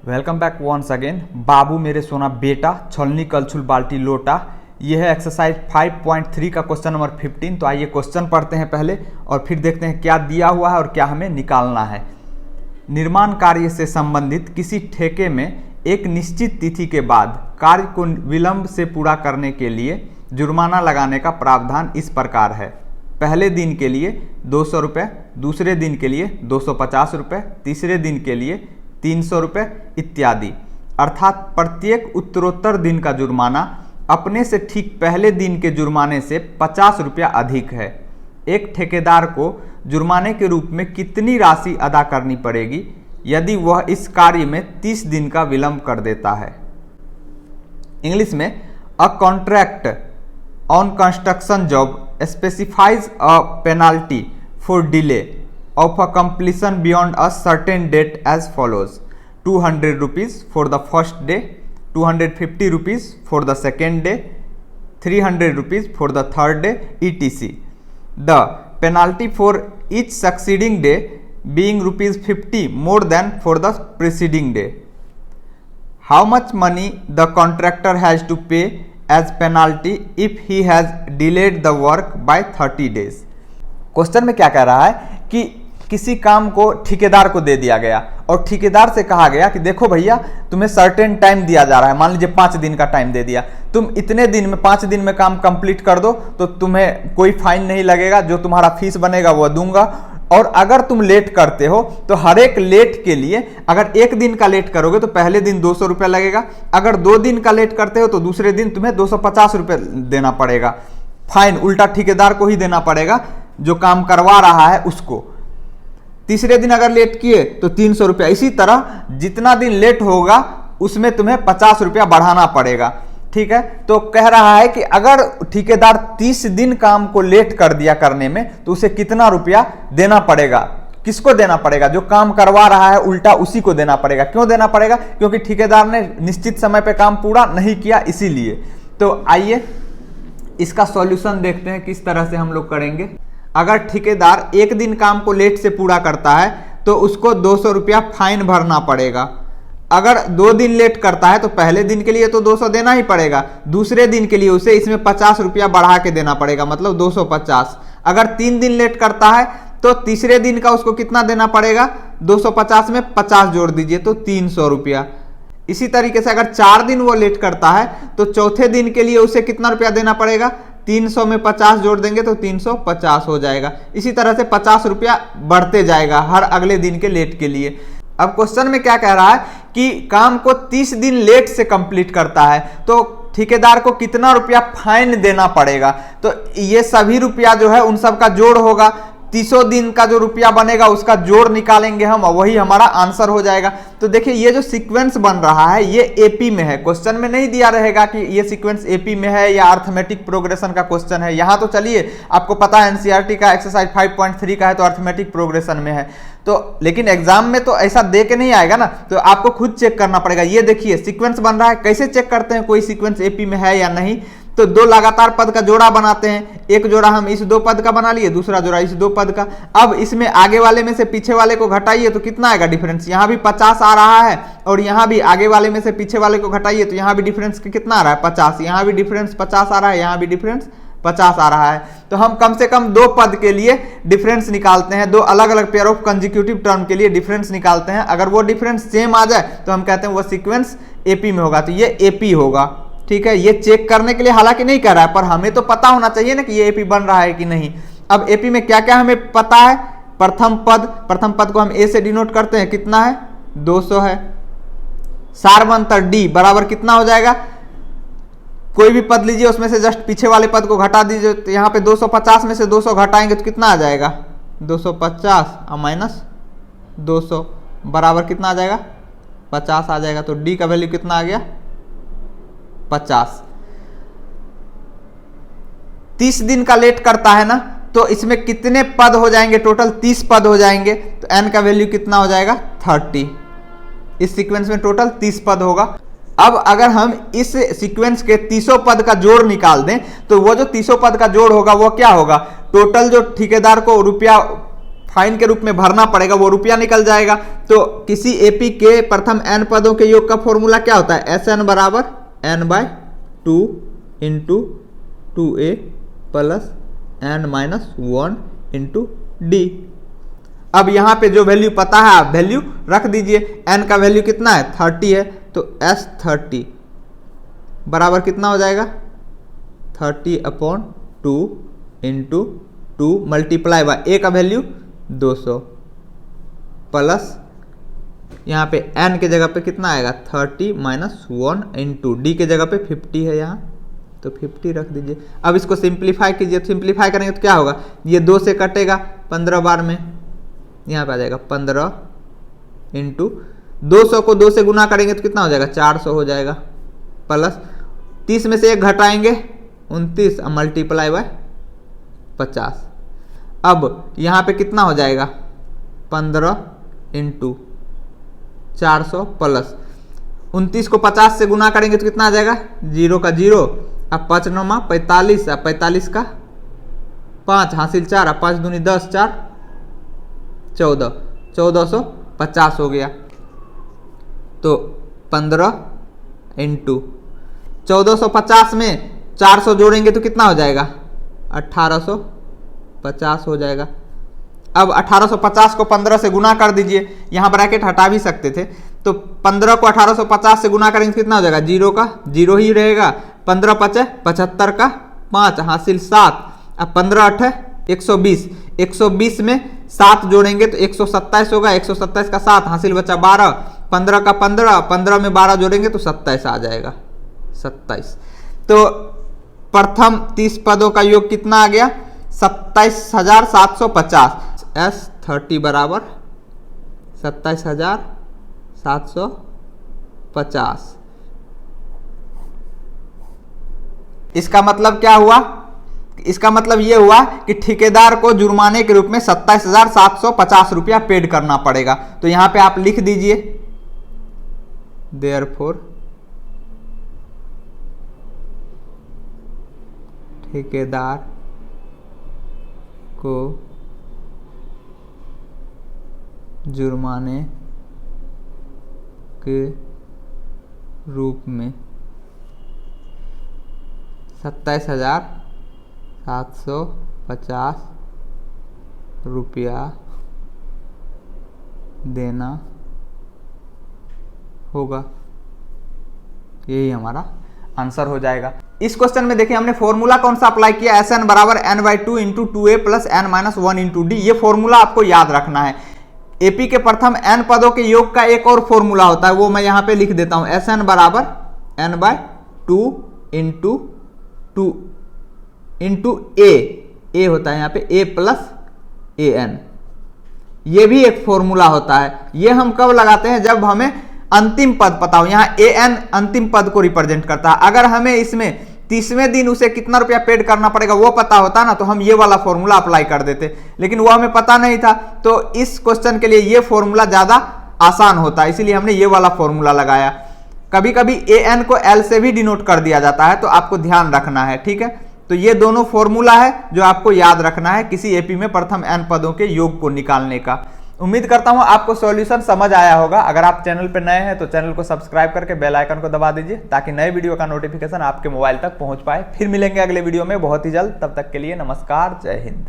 Welcome back once again. बाबू मेरे सोना बेटा छलनी कलछुल बाल्टी लोटा, यह है एक्सरसाइज 5.3 का क्वेश्चन नंबर 15। तो आइए क्वेश्चन पढ़ते हैं पहले और फिर देखते हैं क्या दिया हुआ है और क्या हमें निकालना है। निर्माण कार्य से संबंधित किसी ठेके में एक निश्चित तिथि के बाद कार्य को विलंब से पूरा करने के लिए जुर्माना लगाने का प्रावधान इस प्रकार है। पहले दिन के लिए 200 रुपये, दूसरे दिन के लिए 250 रुपये, तीसरे दिन के लिए 300 रुपये इत्यादि। अर्थात प्रत्येक उत्तरोत्तर दिन का जुर्माना अपने से ठीक पहले दिन के जुर्माने से 50 रुपया अधिक है। एक ठेकेदार को जुर्माने के रूप में कितनी राशि अदा करनी पड़ेगी यदि वह इस कार्य में 30 दिन का विलंब कर देता है। इंग्लिश में a contract on construction job specifies a penalty for delay of a completion beyond a certain date as follows: 200 rupees for the first day, 250 rupees for the second day, 300 rupees for the third day, etc. The penalty for each succeeding day being rupees 50 more than for the preceding day. How much money the contractor has to pay as penalty if he has delayed the work by 30 days. Question में क्या कह रहा है कि किसी काम को ठेकेदार को दे दिया गया और ठेकेदार से कहा गया कि देखो भैया तुम्हें सर्टेन टाइम दिया जा रहा है, मान लीजिए 5 दिन का टाइम दे दिया, तुम इतने दिन में 5 दिन में काम कंप्लीट कर दो तो तुम्हें कोई फाइन नहीं लगेगा, जो तुम्हारा फीस बनेगा वो दूंगा। और अगर तुम लेट करते हो तो हर एक लेट के लिए अगर 1 दिन का लेट करोगे तो पहले दिन 200 रुपया लगेगा, अगर 2 दिन का लेट करते हो तो दूसरे दिन तुम्हें 250 रुपये देना पड़ेगा। फाइन उल्टा ठेकेदार को ही देना पड़ेगा, जो काम करवा रहा है उसको। तीसरे दिन अगर लेट किए तो 300 रुपया। इसी तरह जितना दिन लेट होगा उसमें तुम्हें 50 रुपया बढ़ाना पड़ेगा। ठीक है, तो कह रहा है कि अगर ठेकेदार 30 दिन काम को लेट कर दिया करने में तो उसे कितना रुपया देना पड़ेगा। किसको देना पड़ेगा? जो काम करवा रहा है उल्टा उसी को देना पड़ेगा। क्यों देना पड़ेगा? क्योंकि ठेकेदार ने निश्चित समय पे काम पूरा नहीं किया, इसीलिए। तो आइए इसका सॉल्यूशन देखते हैं किस तरह से हम लोग करेंगे। अगर ठेकेदार 1 दिन काम को लेट से पूरा करता है तो उसको 200 रुपया फाइन भरना पड़ेगा। अगर 2 दिन लेट करता है तो पहले दिन के लिए तो 200 देना ही पड़ेगा, दूसरे दिन के लिए उसे इसमें 50 रुपया बढ़ा के देना पड़ेगा, मतलब 250। अगर 3 दिन लेट करता है तो तीसरे दिन का उसको कितना देना पड़ेगा? 250 में 50 जोड़ दीजिए तो 300 रुपया। इसी तरीके से अगर 4 दिन वो लेट करता है तो चौथे दिन के लिए उसे कितना रुपया देना पड़ेगा? 300 में 50 जोड़ देंगे तो 350 हो जाएगा। इसी तरह से 50 रुपया बढ़ते जाएगा हर अगले दिन के लेट के लिए। अब क्वेश्चन में क्या कह रहा है कि काम को 30 दिन लेट से कंप्लीट करता है तो ठेकेदार को कितना रुपया फाइन देना पड़ेगा। तो ये सभी रुपया जो है उन सब का जोड़ होगा, 30 दिन का जो रुपया बनेगा उसका जोड़ निकालेंगे हम और वही हमारा आंसर हो जाएगा। तो देखिए ये जो सीक्वेंस बन रहा है ये एपी में है। क्वेश्चन में नहीं दिया रहेगा कि ये सीक्वेंस एपी में है या अर्थमेटिक प्रोग्रेशन का क्वेश्चन है। यहाँ तो चलिए आपको पता है एनसीईआरटी का एक्सरसाइज 5.3 का है तो अर्थमेटिक प्रोग्रेशन में है। तो लेकिन एग्जाम में तो ऐसा दे के नहीं आएगा ना, तो आपको खुद चेक करना पड़ेगा। ये देखिए सीक्वेंस बन रहा है, कैसे चेक करते हैं कोई सीक्वेंस एपी में है या नहीं? तो 2 लगातार पद का जोड़ा बनाते हैं। एक जोड़ा हम इस 2 पद का बना लिए, दूसरा जोड़ा इस 2 पद का। अब इसमें आगे वाले में से पीछे वाले को घटाइए तो कितना आएगा डिफरेंस? यहाँ भी 50 आ रहा है और यहाँ भी आगे वाले में से पीछे वाले को घटाइए तो यहाँ भी डिफरेंस कितना आ रहा है? 50। यहाँ भी डिफरेंस 50 आ रहा है, यहाँ भी डिफरेंस 50 आ रहा है। तो हम कम से कम 2 पद के लिए डिफरेंस निकालते हैं, 2 अलग अलग पेयर ऑफ कंसेक्यूटिव टर्म के लिए डिफरेंस निकालते हैं। अगर वो डिफरेंस सेम आ जाए तो हम कहते हैं वो सीक्वेंस एपी में होगा। तो ये एपी होगा। ठीक है, ये चेक करने के लिए हालांकि नहीं कर रहा है, पर हमें तो पता होना चाहिए ना कि ये एपी बन रहा है कि नहीं। अब एपी में क्या क्या हमें पता है? प्रथम पद को हम ए से डिनोट करते हैं, कितना है? 200 है। सार्वंतर डी बराबर कितना हो जाएगा? कोई भी पद लीजिए उसमें से जस्ट पीछे वाले पद को घटा दीजिए, तो यहाँ पे 250 में से 200 घटाएंगे तो कितना आ जाएगा? 250 और माइनस 200 बराबर कितना आ जाएगा? 50 आ जाएगा। तो डी का वैल्यू कितना आ गया? 50। 30 दिन का लेट करता है ना, तो इसमें कितने पद हो जाएंगे? टोटल 30 पद हो जाएंगे। तो n का वैल्यू कितना हो जाएगा? 30। इस सीक्वेंस में टोटल 30 पद होगा। अब अगर हम इस सीक्वेंस के 30 पद का जोड़ निकाल दें तो वो जो 30 पद का जोड़ होगा वो क्या होगा? टोटल जो ठेकेदार को रुपया फाइन के रूप में भरना पड़ेगा, वो रुपया निकल जाएगा। तो किसी एपी के प्रथम n पदों के योग का फॉर्मूला क्या होता है, Sn बराबर n/2 into 2a plus n-1 into D. अब यहां पे जो वैल्यू पता है आप वैल्यू रख दीजिए। n का वैल्यू कितना है, 30 है, तो S30 बराबर कितना हो जाएगा, 30/2 इंटू 2 मल्टीप्लाई बाय a का वैल्यू 200 प्लस यहाँ पे n के जगह पे कितना आएगा, 30-1 इंटू डी के जगह पे 50 है यहाँ, तो 50 रख दीजिए। अब इसको सिंप्लीफाई कीजिए, सिंप्लीफाई करेंगे तो क्या होगा, ये 2 से कटेगा 15 बार में, यहाँ पे आ जाएगा 15 इंटू 200 को 2 से गुना करेंगे तो कितना हो जाएगा, 400 हो जाएगा, प्लस 30 में से 1 घटाएंगे 29 मल्टीप्लाई बाय 50। अब यहाँ पे कितना हो जाएगा, 15 इंटू 400 प्लस 29 को 50 से गुना करेंगे तो कितना आ जाएगा, 0 का 0, अब 5 9 45, अब 45 का 5 हासिल 4, अब 5 दूनी 10, 4 14, 1450 हो गया। तो 15 इंटू 1450 में 400 जोड़ेंगे तो कितना हो जाएगा, 1850 हो जाएगा। अब 1850 को 15 से गुना कर दीजिए, यहाँ ब्रैकेट हटा भी सकते थे, तो 15 को 1850 से गुना करेंगे तो कितना हो जाएगा, 0 का 0 ही रहेगा, 15 5 75 का 5 हासिल 7, अब 15 8 120, 120 में 7 जोड़ेंगे तो 127 होगा, 127 का 7 हासिल बचा 12, 15 का 15, 15 में 12 जोड़ेंगे तो 27 आ जाएगा, 27। तो प्रथम 30 पदों का योग कितना आ गया, 27,750। S30 बराबर 27,750। इसका मतलब क्या हुआ, इसका मतलब यह हुआ कि ठेकेदार को जुर्माने के रूप में 27,750 रुपया पेड करना पड़ेगा। तो यहां पे आप लिख दीजिए, देयरफॉर ठेकेदार को जुर्माने के रूप में 27,750 रुपया देना होगा। यही हमारा आंसर हो जाएगा। इस क्वेश्चन में देखिए हमने फॉर्मूला कौन सा अप्लाई किया, Sn बराबर n/2 into 2a plus n-1 into D. ये फॉर्मूला आपको याद रखना है। एपी के प्रथम n पदों के योग का एक और फॉर्मूला होता है, वो मैं यहां पे लिख देता हूं, Sn बराबर n/2 इंटू 2 इंटू a होता है यहाँ पे a प्लस an। ये भी एक फॉर्मूला होता है। ये हम कब लगाते हैं, जब हमें अंतिम पद पता हो। यहाँ an अंतिम पद को रिप्रेजेंट करता है। अगर हमें इसमें 30वें दिन उसे कितना रुपया पेड करना पड़ेगा वो पता होता ना, तो हम ये वाला फॉर्मूला अप्लाई कर देते, लेकिन वो हमें पता नहीं था। तो इस क्वेश्चन के लिए ये फॉर्मूला ज्यादा आसान होता है, इसीलिए हमने ये वाला फॉर्मूला लगाया। कभी कभी an को l से भी डिनोट कर दिया जाता है, तो आपको ध्यान रखना है, ठीक है। तो ये दोनों फॉर्मूला है जो आपको याद रखना है किसी एपी में प्रथम n पदों के योग को निकालने का। उम्मीद करता हूं आपको सॉल्यूशन समझ आया होगा। अगर आप चैनल पर नए हैं तो चैनल को सब्सक्राइब करके बेल आइकन को दबा दीजिए, ताकि नए वीडियो का नोटिफिकेशन आपके मोबाइल तक पहुंच पाए। फिर मिलेंगे अगले वीडियो में बहुत ही जल्द, तब तक के लिए नमस्कार, जय हिंद।